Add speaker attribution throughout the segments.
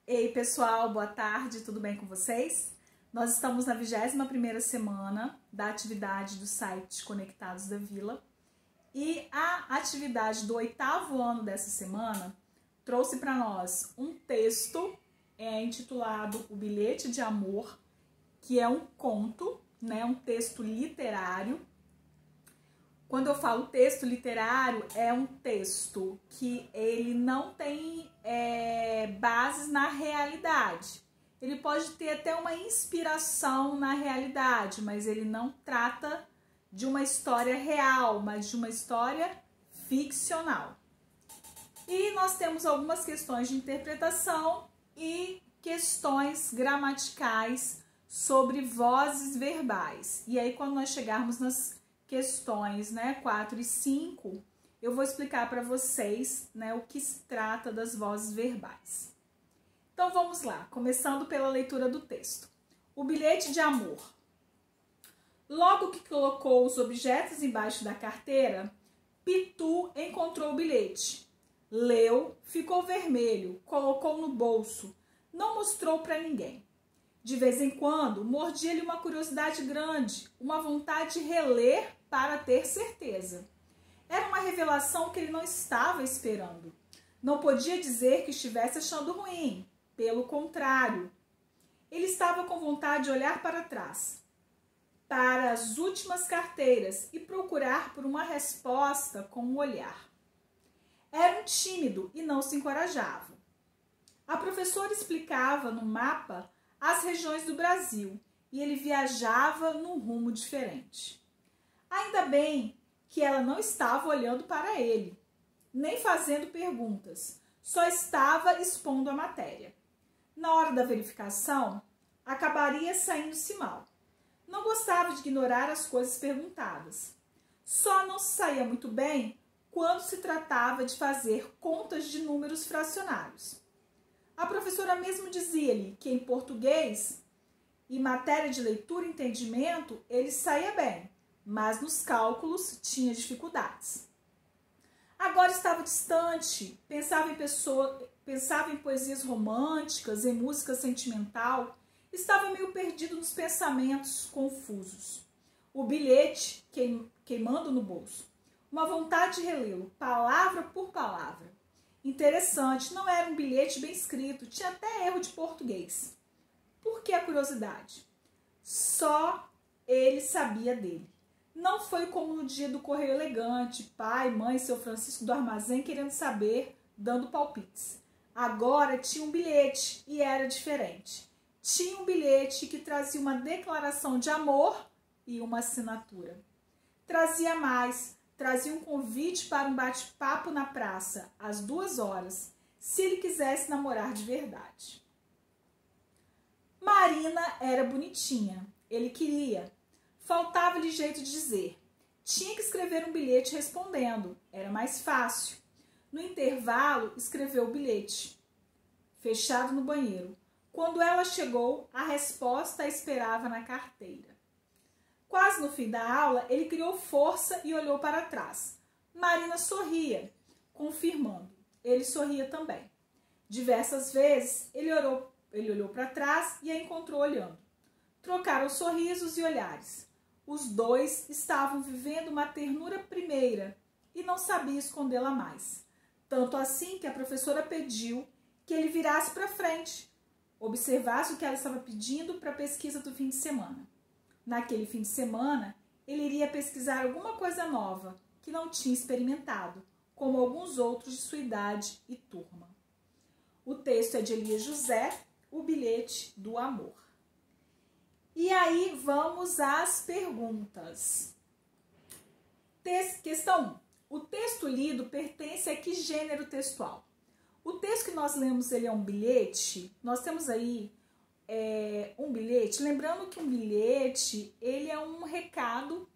Speaker 1: Ei pessoal, boa tarde, tudo bem com vocês? Nós estamos na 21ª semana da atividade do site Conectados da Vila e a atividade do 8º ano dessa semana trouxe para nós um texto intitulado O Bilhete de Amor, que é um conto, um texto literário. Quando eu falo texto literário, é um texto que ele não tem bases na realidade. Ele pode ter até uma inspiração na realidade, mas ele não trata de uma história real, mas de uma história ficcional. E nós temos algumas questões de interpretação e questões gramaticais sobre vozes verbais. E aí, quando nós chegarmos nas questões 4 e 5, eu vou explicar para vocês o que se trata das vozes verbais. Então vamos lá, começando pela leitura do texto. O bilhete de amor. Logo que colocou os objetos embaixo da carteira, Pitu encontrou o bilhete. Leu, ficou vermelho, colocou no bolso, não mostrou para ninguém. De vez em quando, mordia-lhe uma curiosidade grande, uma vontade de reler para ter certeza. Era uma revelação que ele não estava esperando. Não podia dizer que estivesse achando ruim. Pelo contrário, ele estava com vontade de olhar para trás, para as últimas carteiras e procurar por uma resposta com o olhar. Era um tímido e não se encorajava. A professora explicava no mapa as regiões do Brasil e ele viajava num rumo diferente. Ainda bem que ela não estava olhando para ele, nem fazendo perguntas, só estava expondo a matéria. Na hora da verificação, acabaria saindo-se mal. Não gostava de ignorar as coisas perguntadas. Só não se saía muito bem quando se tratava de fazer contas de números fracionários. A professora mesmo dizia-lhe que em português e matéria de leitura e entendimento ele saía bem, mas nos cálculos tinha dificuldades. Agora estava distante, pensava em poesias românticas, em música sentimental, estava meio perdido nos pensamentos confusos. O bilhete queimando no bolso, uma vontade de relê-lo, palavra por palavra. Interessante, não era um bilhete bem escrito, tinha até erro de português. Por que a curiosidade? Só ele sabia dele. Não foi como no dia do Correio Elegante, pai, mãe, seu Francisco do armazém querendo saber, dando palpites. Agora tinha um bilhete e era diferente. Tinha um bilhete que trazia uma declaração de amor e uma assinatura. Trazia mais, trazia um convite para um bate-papo na praça, às 2h, se ele quisesse namorar de verdade. Marina era bonitinha, ele queria. Faltava-lhe jeito de dizer. Tinha que escrever um bilhete respondendo, era mais fácil. No intervalo, escreveu o bilhete, fechado no banheiro. Quando ela chegou, a resposta a esperava na carteira. Quase no fim da aula, ele criou força e olhou para trás. Marina sorria, confirmando. Ele sorria também. Diversas vezes, ele olhou para trás e a encontrou olhando. Trocaram sorrisos e olhares. Os dois estavam vivendo uma ternura primeira e não sabia escondê-la mais. Tanto assim que a professora pediu que ele virasse para frente, observasse o que ela estava pedindo para a pesquisa do fim de semana. Naquele fim de semana, ele iria pesquisar alguma coisa nova que não tinha experimentado, como alguns outros de sua idade e turma. O texto é de Elias José, O Bilhete do Amor. E aí vamos às perguntas. Questão 1. O texto lido pertence a que gênero textual? O texto que nós lemos, ele é um bilhete. Nós temos aí um bilhete. Lembrando que um bilhete, ele é um recado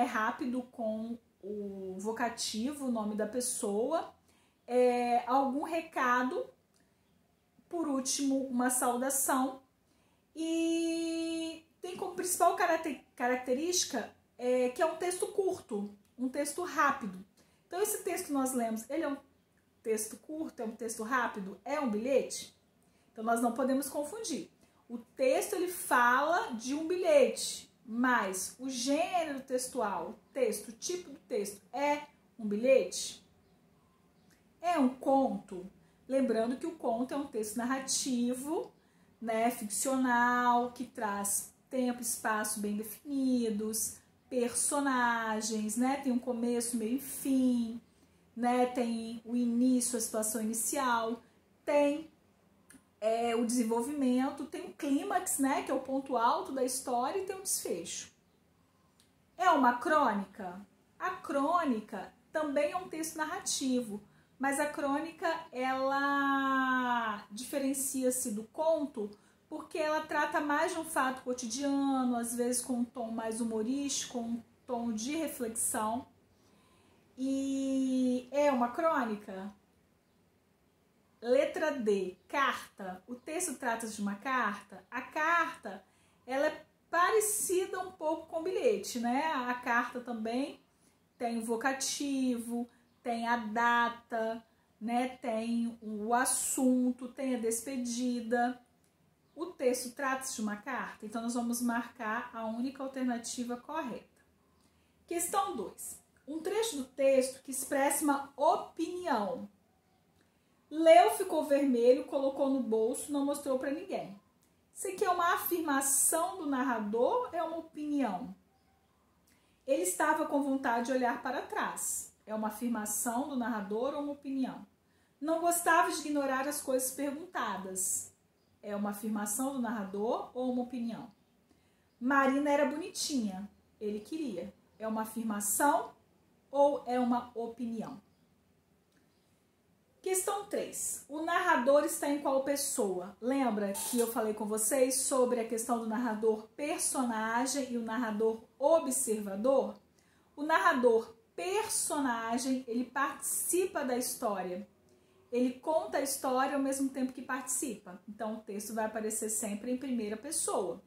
Speaker 1: rápido com o vocativo, o nome da pessoa. Algum recado, por último, uma saudação. E tem como principal característica que é um texto curto, um texto rápido. Então, esse texto que nós lemos, ele é um texto curto, é um texto rápido, é um bilhete? Então, nós não podemos confundir. O texto, ele fala de um bilhete, mas o gênero textual, o texto, o tipo do texto é um bilhete? É um conto? Lembrando que o conto é um texto narrativo, né, ficcional, que traz tempo e espaço bem definidos, personagens, né, tem um começo, meio e fim, né, tem o início, a situação inicial, tem o desenvolvimento, tem o clímax, né, que é o ponto alto da história, e tem o desfecho. É uma crônica? A crônica também é um texto narrativo, mas a crônica, ela diferencia-se do conto porque ela trata mais de um fato cotidiano, às vezes com um tom mais humorístico, um tom de reflexão. E é uma crônica? Letra D, carta. O texto trata de uma carta. A carta, ela é parecida um pouco com o bilhete, né? A carta também tem o vocativo, tem a data, né? Tem o assunto, tem a despedida. O texto trata-se de uma carta, então nós vamos marcar a única alternativa correta. Questão 2. Um trecho do texto que expressa uma opinião. Leu, ficou vermelho, colocou no bolso, não mostrou para ninguém. Isso aqui é uma afirmação do narrador, é uma opinião? Ele estava com vontade de olhar para trás. É uma afirmação do narrador ou uma opinião? Não gostava de ignorar as coisas perguntadas. É uma afirmação do narrador ou uma opinião? Marina era bonitinha. Ele queria. É uma afirmação ou é uma opinião? Questão 3. O narrador está em qual pessoa? Lembra que eu falei com vocês sobre a questão do narrador personagem e o narrador observador? O narrador personagem, ele participa da história. Ele conta a história ao mesmo tempo que participa. Então, o texto vai aparecer sempre em primeira pessoa.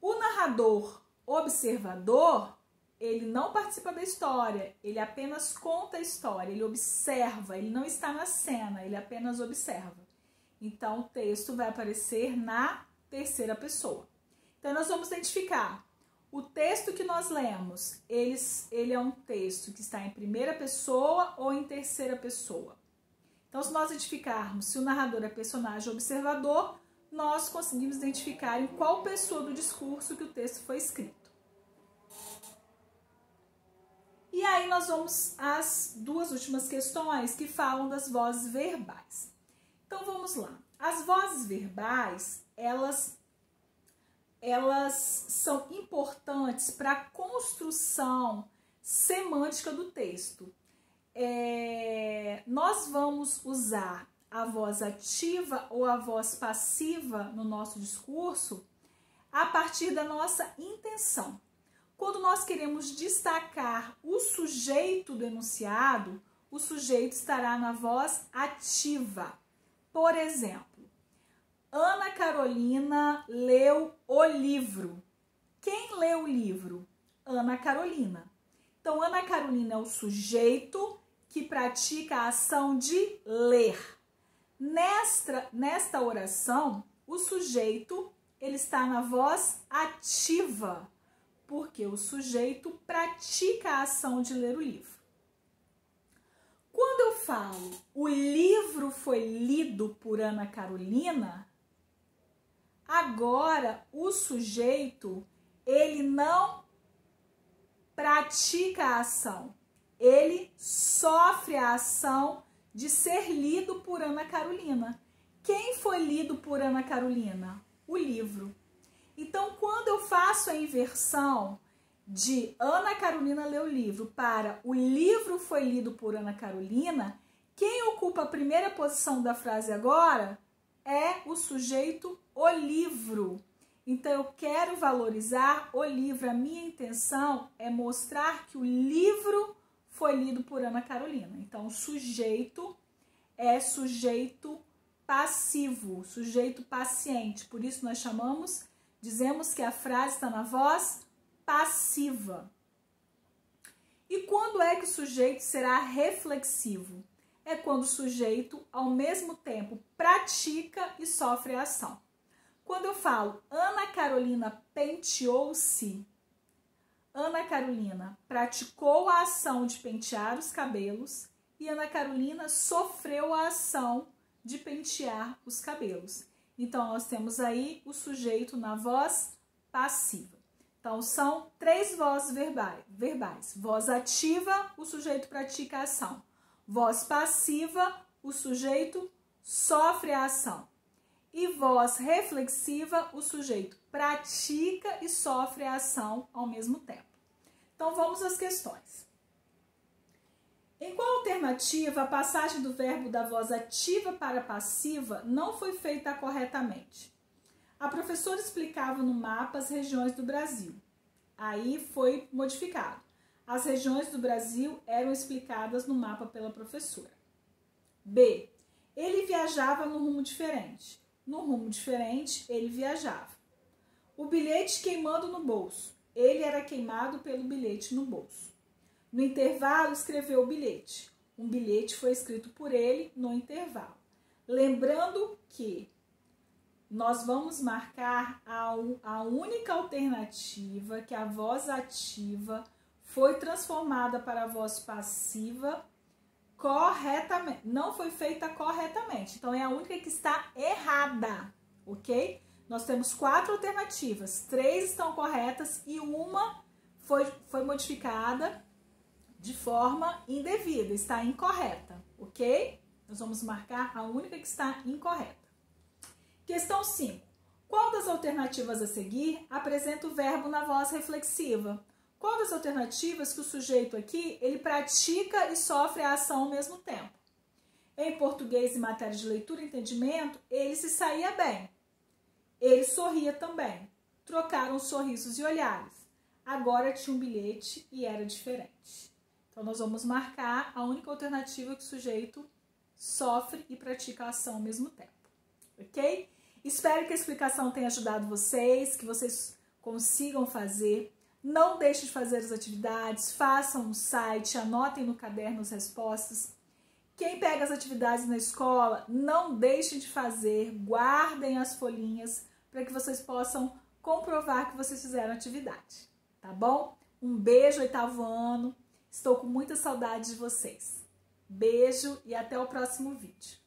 Speaker 1: O narrador observador, ele não participa da história, ele apenas conta a história, ele observa, ele não está na cena, ele apenas observa. Então, o texto vai aparecer na terceira pessoa. Então, nós vamos identificar o texto que nós lemos, ele é um texto que está em primeira pessoa ou em terceira pessoa. Então, se nós identificarmos se o narrador é personagem ou observador, nós conseguimos identificar em qual pessoa do discurso que o texto foi escrito. E aí nós vamos às duas últimas questões que falam das vozes verbais. Então, vamos lá. As vozes verbais, elas são importantes para a construção semântica do texto. Nós vamos usar a voz ativa ou a voz passiva no nosso discurso a partir da nossa intenção. Quando nós queremos destacar o sujeito do enunciado, o sujeito estará na voz ativa. Por exemplo, Ana Carolina leu o livro. Quem leu o livro? Ana Carolina. Então, Ana Carolina é o sujeito que pratica a ação de ler. Nesta oração, o sujeito ele está na voz ativa, porque o sujeito pratica a ação de ler o livro. Quando eu falo o livro foi lido por Ana Carolina, agora o sujeito ele não pratica a ação, ele sofre a ação de ser lido por Ana Carolina. Quem foi lido por Ana Carolina? O livro. Então, quando eu faço a inversão de Ana Carolina leu o livro para o livro foi lido por Ana Carolina, quem ocupa a primeira posição da frase agora é o sujeito o livro. Então, eu quero valorizar o livro. A minha intenção é mostrar que o livro foi lido por Ana Carolina. Então, o sujeito é sujeito passivo, sujeito paciente. Por isso, nós dizemos que a frase está na voz passiva. E quando é que o sujeito será reflexivo? é quando o sujeito, ao mesmo tempo, pratica e sofre a ação. Quando eu falo Ana Carolina penteou-se, Ana Carolina praticou a ação de pentear os cabelos e Ana Carolina sofreu a ação de pentear os cabelos. Então, nós temos aí o sujeito na voz passiva. Então, são 3 vozes verbais. Voz ativa, o sujeito pratica a ação. Voz passiva, o sujeito sofre a ação. E voz reflexiva, o sujeito pratica e sofre a ação ao mesmo tempo. Então, vamos às questões. Em qual alternativa a passagem do verbo da voz ativa para passiva não foi feita corretamente? A professora explicava no mapa as regiões do Brasil. Aí foi modificado. As regiões do Brasil eram explicadas no mapa pela professora. B. Ele viajava no rumo diferente. No rumo diferente, ele viajava. O bilhete queimando no bolso. Ele era queimado pelo bilhete no bolso. No intervalo, escreveu o bilhete. Um bilhete foi escrito por ele no intervalo. Lembrando que nós vamos marcar a única alternativa que a voz ativa foi transformada para a voz passiva corretamente. Não foi feita corretamente. Então, é a única que está errada, ok? Nós temos 4 alternativas. 3 estão corretas e uma foi modificada de forma indevida, está incorreta, ok? Nós vamos marcar a única que está incorreta. Questão 5. Qual das alternativas a seguir apresenta o verbo na voz reflexiva? Qual das alternativas que o sujeito aqui, ele pratica e sofre a ação ao mesmo tempo? Em português e matéria de leitura e entendimento, ele se saía bem. Ele sorria também. Trocaram sorrisos e olhares. Agora tinha um bilhete e era diferente. Então, nós vamos marcar a única alternativa que o sujeito sofre e pratica a ação ao mesmo tempo. Ok? Espero que a explicação tenha ajudado vocês, que vocês consigam fazer. Não deixem de fazer as atividades, façam no site, anotem no caderno as respostas. Quem pega as atividades na escola, não deixem de fazer, guardem as folhinhas para que vocês possam comprovar que vocês fizeram a atividade. Tá bom? Um beijo, 8º ano. Estou com muita saudade de vocês. Beijo e até o próximo vídeo.